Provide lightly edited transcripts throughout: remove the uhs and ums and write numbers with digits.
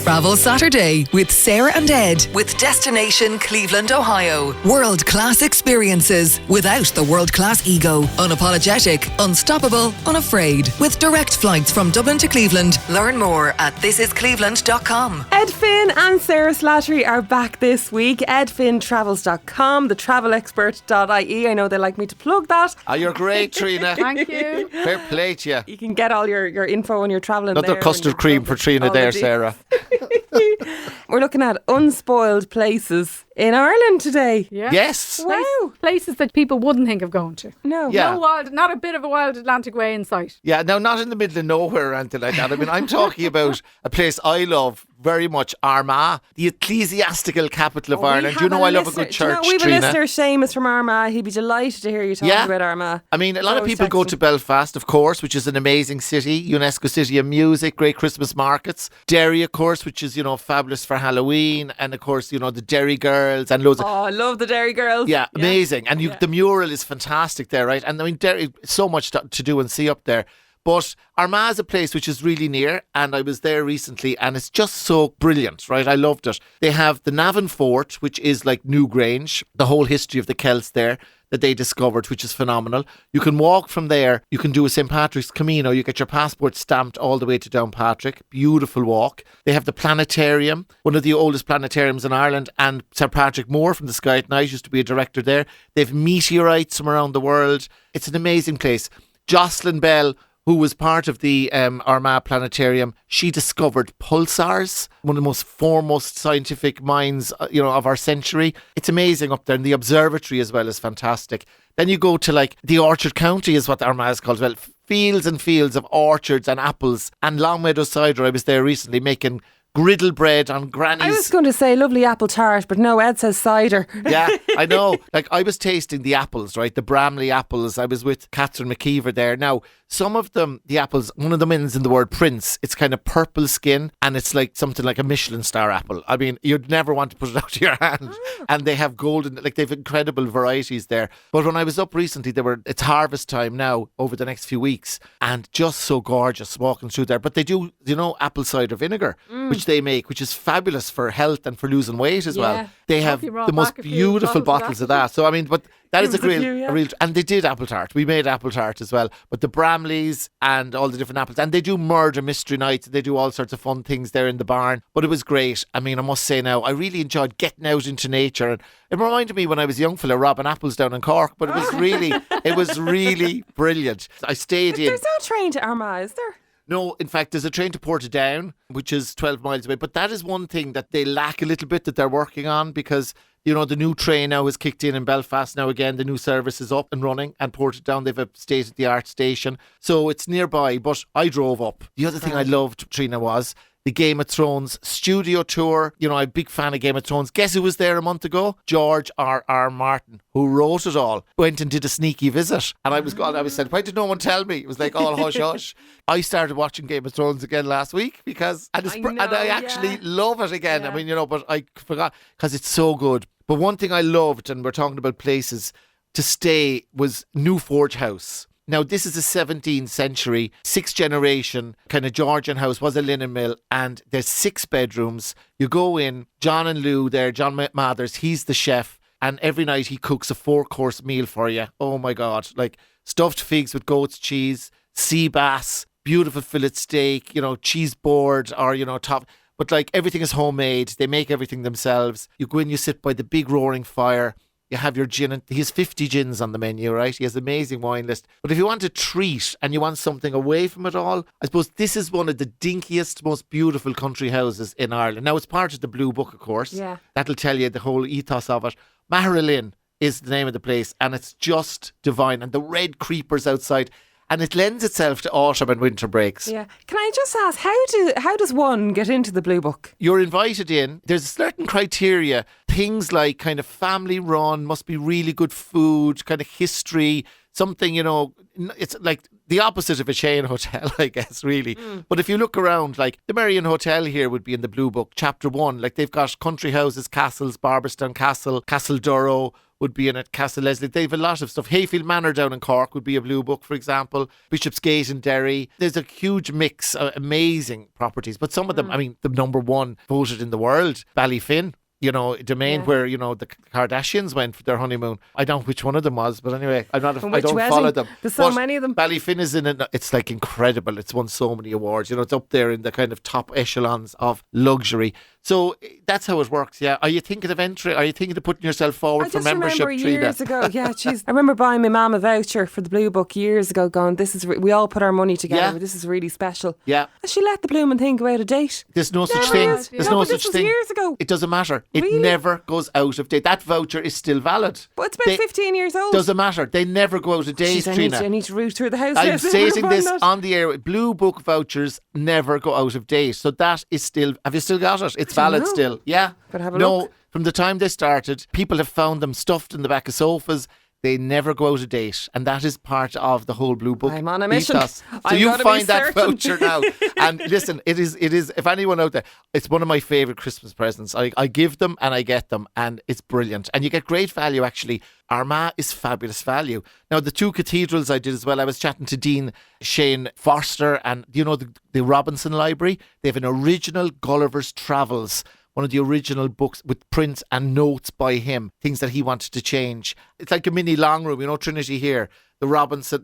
Travel Saturday with Sarah and Ed with Destination Cleveland, Ohio. World-class experiences without the world-class ego. Unapologetic, unstoppable, unafraid. With direct flights from Dublin to Cleveland. Learn more at thisiscleveland.com. Ed, Finn and Sarah Slattery are back this week. EdFinnTravels.com, thetravelexpert.ie. I know they like me to plug that. Oh, you're great, Trina. Thank you. Fair play to you. You can get all your info when you're travelling there. Another custard cream for Trina there, Sarah. We're looking at unspoiled places in Ireland today. Yeah. Yes. Wow. Places that people wouldn't think of going to. No. Yeah. No wild, not a bit of a wild Atlantic way in sight. Yeah, now not in the middle of nowhere or anything like that. I mean, I'm talking about a place I love very much, Armagh, the ecclesiastical capital of Ireland. You know I love a good church, we have a Trina. listener, Seamus from Armagh. He'd be delighted to hear you talking about Armagh. I mean, a lot of people go to Belfast, of course, which is an amazing city, UNESCO City of Music, great Christmas markets. Derry, of course, which is, fabulous for Halloween. And, of course, the Derry Girls and loads of... Oh, I love the Derry Girls. Yeah, amazing. And the mural is fantastic there, right? And I mean, Derry, so much to do and see up there. But Armagh is a place which is really near, and I was there recently, and it's just so brilliant, right? I loved it. They have the Navan Fort, which is like Newgrange, the whole history of the Celts there that they discovered, which is phenomenal. You can walk from there. You can do a St. Patrick's Camino. You get your passport stamped all the way to Downpatrick. Beautiful walk. They have the planetarium, one of the oldest planetariums in Ireland, and Sir Patrick Moore from the Sky at Night used to be a director there. They have meteorites from around the world. It's an amazing place. Jocelyn Bell, who was part of the Armagh Planetarium, she discovered pulsars, one of the most foremost scientific minds, of our century. It's amazing up there, and the observatory as well is fantastic. Then you go to the Orchard County is what Armagh is called as well. Fields and fields of orchards and apples and Longmeadow cider. I was there recently making griddle bread on granny's. I was going to say lovely apple tart, but no, Ed says cider. Yeah, I know. I was tasting the apples, right? The Bramley apples. I was with Catherine McKeever there. Now, some of them, the apples, one of them ends in the word Prince. It's kind of purple skin, and it's like something like a Michelin star apple. I mean, you'd never want to put it out of your hand. And they have golden, they've incredible varieties there. But when I was up recently, it's harvest time now over the next few weeks, and just so gorgeous walking through there. But they do, apple cider vinegar, which they make, which is fabulous for health and for losing weight as well. They have the most beautiful bottles of that. So, I mean, but that is a real, and they did apple tart. We made apple tart as well. But the Bramleys and all the different apples, and they do murder mystery nights. They do all sorts of fun things there in the barn. But it was great. I mean, I must say now, I really enjoyed getting out into nature. And it reminded me when I was a young fella robbing apples down in Cork. But it was really brilliant. I stayed in. There's no train to Armagh, is there? No, in fact, there's a train to Portadown, which is 12 miles away. But that is one thing that they lack a little bit that they're working on, because, the new train now has kicked in Belfast. Now, again, the new service is up and running, and Portadown, they've a state-of-the-art station. So it's nearby, but I drove up. The other thing I loved, Trina, was the Game of Thrones studio tour. I'm a big fan of Game of Thrones. Guess who was there a month ago? George R.R. Martin, who wrote it all, went and did a sneaky visit. And I was said, why did no one tell me? It was like all hush hush. I started watching Game of Thrones again last week because I actually love it again. Yeah. I mean, but I forgot because it's so good. But one thing I loved, and we're talking about places to stay, was New Forge House. Now, this is a 17th century, 6th generation kind of Georgian house, was a linen mill, and there's 6 bedrooms. You go in, John and Lou there, John Mathers, he's the chef, and every night he cooks a 4-course meal for you. Oh my God, like stuffed figs with goat's cheese, sea bass, beautiful fillet steak, cheese board or, top. But everything is homemade. They make everything themselves. You go in, you sit by the big roaring fire. You have your gin, and he has 50 gins on the menu, right? He has an amazing wine list. But if you want a treat and you want something away from it all, I suppose this is one of the dinkiest, most beautiful country houses in Ireland. Now, it's part of the Blue Book, of course. Yeah. That'll tell you the whole ethos of it. Maherlin is the name of the place, and it's just divine. And the red creepers outside. And it lends itself to autumn and winter breaks. Yeah. Can I just ask, how does one get into the Blue Book? You're invited in. There's a certain criteria. Things like kind of family run, must be really good food, kind of history, something, it's like the opposite of a chain hotel, I guess, really. But if you look around, like the Merrion Hotel here would be in the Blue Book, Chapter 1. Like they've got country houses, castles, Barberstown Castle, Castle Durrow, would be in it. Castle Leslie. They have a lot of stuff. Hayfield Manor down in Cork would be a blue book, for example. Bishopsgate in Derry. There's a huge mix of amazing properties. But some of them, I mean, the number one voted in the world, Ballyfin. You know, domain where, you know, the Kardashians went for their honeymoon. I don't know which one of them was, but anyway, I don't follow them. There's so but many of them. Ballyfin is in it. It's like incredible. It's won so many awards. You know, it's up there in the kind of top echelons of luxury. So that's how it works, yeah. Are you thinking of entry? Are you thinking of putting yourself forward for membership? I just remember years ago, I remember buying my mum a voucher for the Blue Book years ago going, this is, we all put our money together, but this is really special. Yeah. And she let the blooming thing go out of date. There's no such thing. There's no such thing. Years ago. It doesn't matter. It Really? never goes out of date. That voucher is still valid. But it's about 15 years old. Doesn't matter. They never go out of date, Jeez, Trina. I need to root through the house. I'm saying this that. on the air. Blue Book vouchers never go out of date. So that is still, have you still got it? It's valid know. still. Yeah. But have a no, look. From the time they started, people have found them stuffed in the back of sofas. They never go out of date, and that is part of the whole Blue Book. I'm on a mission. ethos. So I'm you gonna find be that certain. voucher now, and listen, it is. If anyone out there, it's one of my favourite Christmas presents. I give them and I get them, and it's brilliant, and you get great value. Actually, Armagh is fabulous value. Now, the two cathedrals I did as well. I was chatting to Dean Shane Forster, and you know the Robinson Library. They have an original Gulliver's Travels. One of the original books with prints and notes by him, things that he wanted to change. It's like a mini long room, you know, Trinity here, the Robinson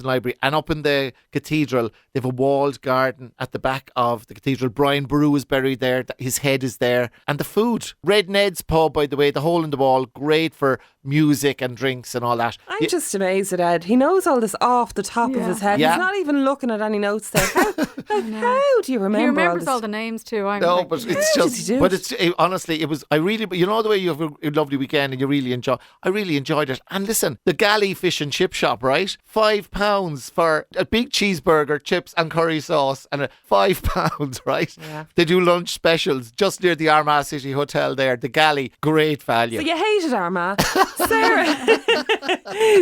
Library, and up in the cathedral, they have a walled garden at the back of the cathedral. Brian Boru is buried there, his head is there, and the food. Red Ned's pub, by the way, the hole in the wall, great for music and drinks and all that. I'm just amazed at Ed. He knows all this off the top of his head. Yeah. He's not even looking at any notes there. How do you remember? He remembers all all the names too. No, but it's How did he just. do But it? honestly, it was. I really, you know, the way you have a lovely weekend and you really enjoy. I really enjoyed it. And listen, the Galley Fish and Chip Shop, right? £5 for a big cheeseburger, chips and curry sauce, and £5, right? Yeah. They do lunch specials just near the Armagh City Hotel there. The Galley, great value. So you hated Armagh.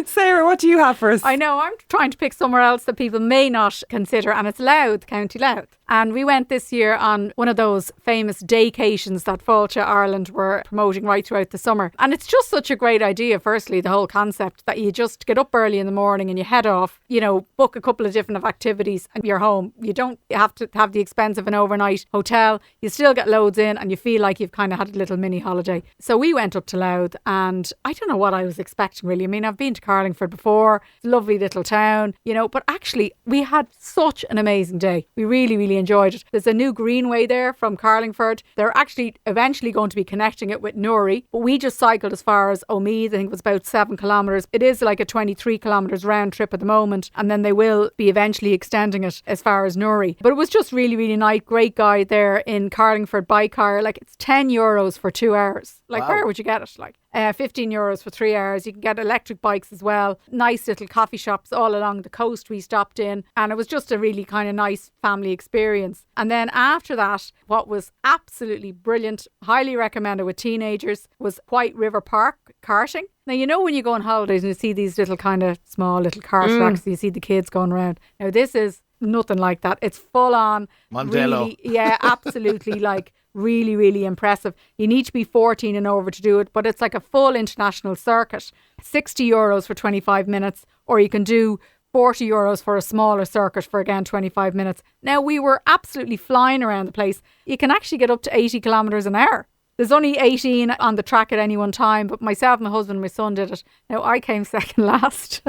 Sarah, what do you have for us? I know, I'm trying to pick somewhere else that people may not consider, and it's Louth, County Louth. And we went this year on one of those famous daycations that Fáilte Ireland were promoting right throughout the summer. And it's just such a great idea, firstly, the whole concept that you just get up early in the morning and you head off, you know, book a couple of different activities and you're home. You don't have to have the expense of an overnight hotel. You still get loads in and you feel like you've kind of had a little mini holiday. So we went up to Louth, and I don't know what I was expecting really. I mean, I've been to Carlingford before, lovely little town, you know, but actually we had such an amazing day. We really, really enjoyed it. There's a new greenway there from Carlingford. They're actually eventually going to be connecting it with Newry, but we just cycled as far as Omeath. I think it was about 7 kilometres. It is like a 23 kilometres round trip at the moment, and then they will be eventually extending it as far as Newry. But it was just really, really nice. Great guide there in Carlingford by car. Like, it's €10 for 2 hours. Like, Wow. where would you get it? Like, €15 for 3 hours. You can get electric bikes as well. Nice little coffee shops all along the coast we stopped in, and it was just a really kind of nice family experience. And then after that, what was absolutely brilliant, highly recommended with teenagers, was White River Park karting. Now, you know when you go on holidays and you see these little kind of small little kart tracks, and you see the kids going around. Now, this is nothing like that. It's full on. Mondello. Really, yeah, absolutely. Like, really, really impressive. You need to be 14 and over to do it, but it's like a full international circuit. €60 for 25 minutes, or you can do €40 for a smaller circuit for, again, 25 minutes. Now, we were absolutely flying around the place. You can actually get up to 80 kilometres an hour. There's only 18 on the track at any one time, but myself, my husband and my son did it. Now, I came second last.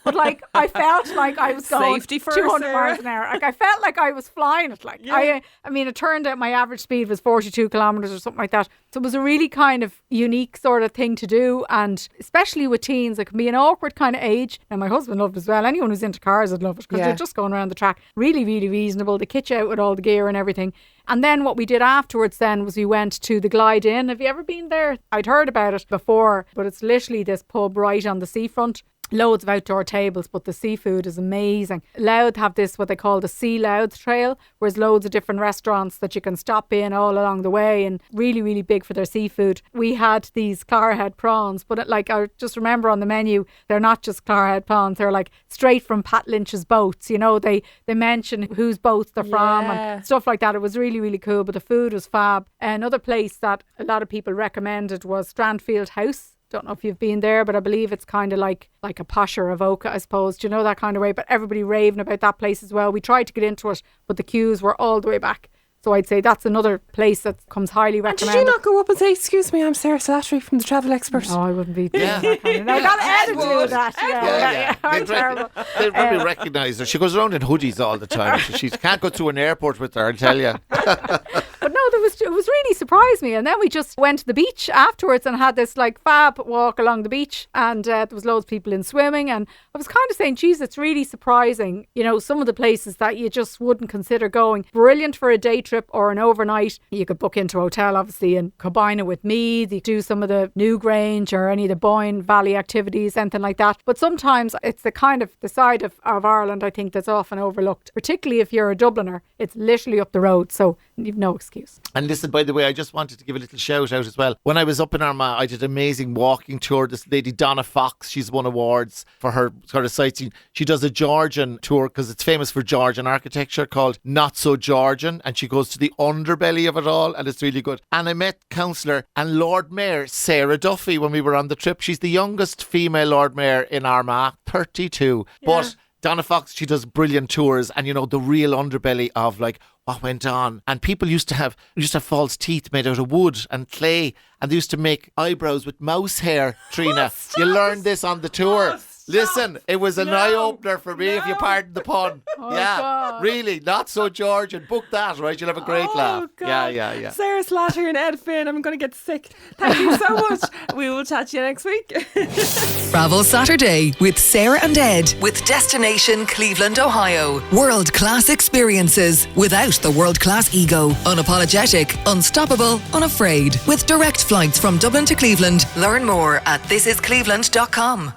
But, like, I felt like I was going Safety first, 200 Sarah. miles an hour. Like, I felt like I was flying it. Like, I mean, it turned out my average speed was 42 kilometres or something like that. So it was a really kind of unique sort of thing to do. And especially with teens, it can be an awkward kind of age. And my husband loved it as well. Anyone who's into cars would love it, because they're just going around the track. Really, really reasonable. They kit you out with all the gear and everything. And then what we did afterwards then was we went to the Glide Inn. Have you ever been there? I'd heard about it before, but it's literally this pub right on the seafront. Loads of outdoor tables, but the seafood is amazing. Louth have this, what they call the Sea Louth Trail, where there's loads of different restaurants that you can stop in all along the way, and really, really big for their seafood. We had these Clarhead prawns, but I just remember on the menu, they're not just Clarhead prawns, they're like straight from Pat Lynch's boats. You know, they mention whose boats they're from and stuff like that. It was really, really cool, but the food was fab. Another place that a lot of people recommended was Strandfield House. Don't know if you've been there, but I believe it's kind of like a posher Avoca, I suppose. Do you know, that kind of way? But everybody raving about that place as well. We tried to get into it, but the queues were all the way back. So I'd say that's another place that comes highly recommended. Did you not go up and say, excuse me, I'm Sarah Slattery from the Travel Expert? No, I wouldn't be. Yeah. No, got Ed to do that. Yeah. I'm They'd terrible. They'd probably recognise her. She goes around in hoodies all the time. She can't go to an airport with her, I'll tell you. But no, it was really surprised me. And then we just went to the beach afterwards and had this like fab walk along the beach, and there was loads of people in swimming, and I was kind of saying, geez, it's really surprising, you know, some of the places that you just wouldn't consider going. Brilliant for a day trip or an overnight. You could book into a hotel obviously and combine it with Meath. You do some of the Newgrange or any of the Boyne Valley activities, anything like that. But sometimes it's the side of Ireland, I think, that's often overlooked, particularly if you're a Dubliner. It's literally up the road, so you've no excuse. And listen, by the way, I just wanted to give a little shout out as well. When I was up in Armagh, I did an amazing walking tour. This lady, Donna Fox, she's won awards for her sort of sightseeing. She does a Georgian tour because it's famous for Georgian architecture, called Not So Georgian. And she goes to the underbelly of it all, and it's really good. And I met Councillor and Lord Mayor Sarah Duffy when we were on the trip. She's the youngest female Lord Mayor in Armagh, 32. Yeah. But Donna Fox, she does brilliant tours, and you know, the real underbelly of like what went on. And people used to have false teeth made out of wood and clay, and they used to make eyebrows with mouse hair, Trina. You learned this on the tour. Listen, it was an eye-opener for me, if you pardon the pun. God. Really, Not So Georgian. Book that, right? You'll have a great laugh. God. Yeah. Sarah Slattery and Ed Finn, I'm going to get sick. Thank you so much. We will chat to you next week. Travel Saturday with Sarah and Ed, with Destination Cleveland, Ohio. World-class experiences without the world-class ego. Unapologetic, unstoppable, unafraid. With direct flights from Dublin to Cleveland. Learn more at thisiscleveland.com.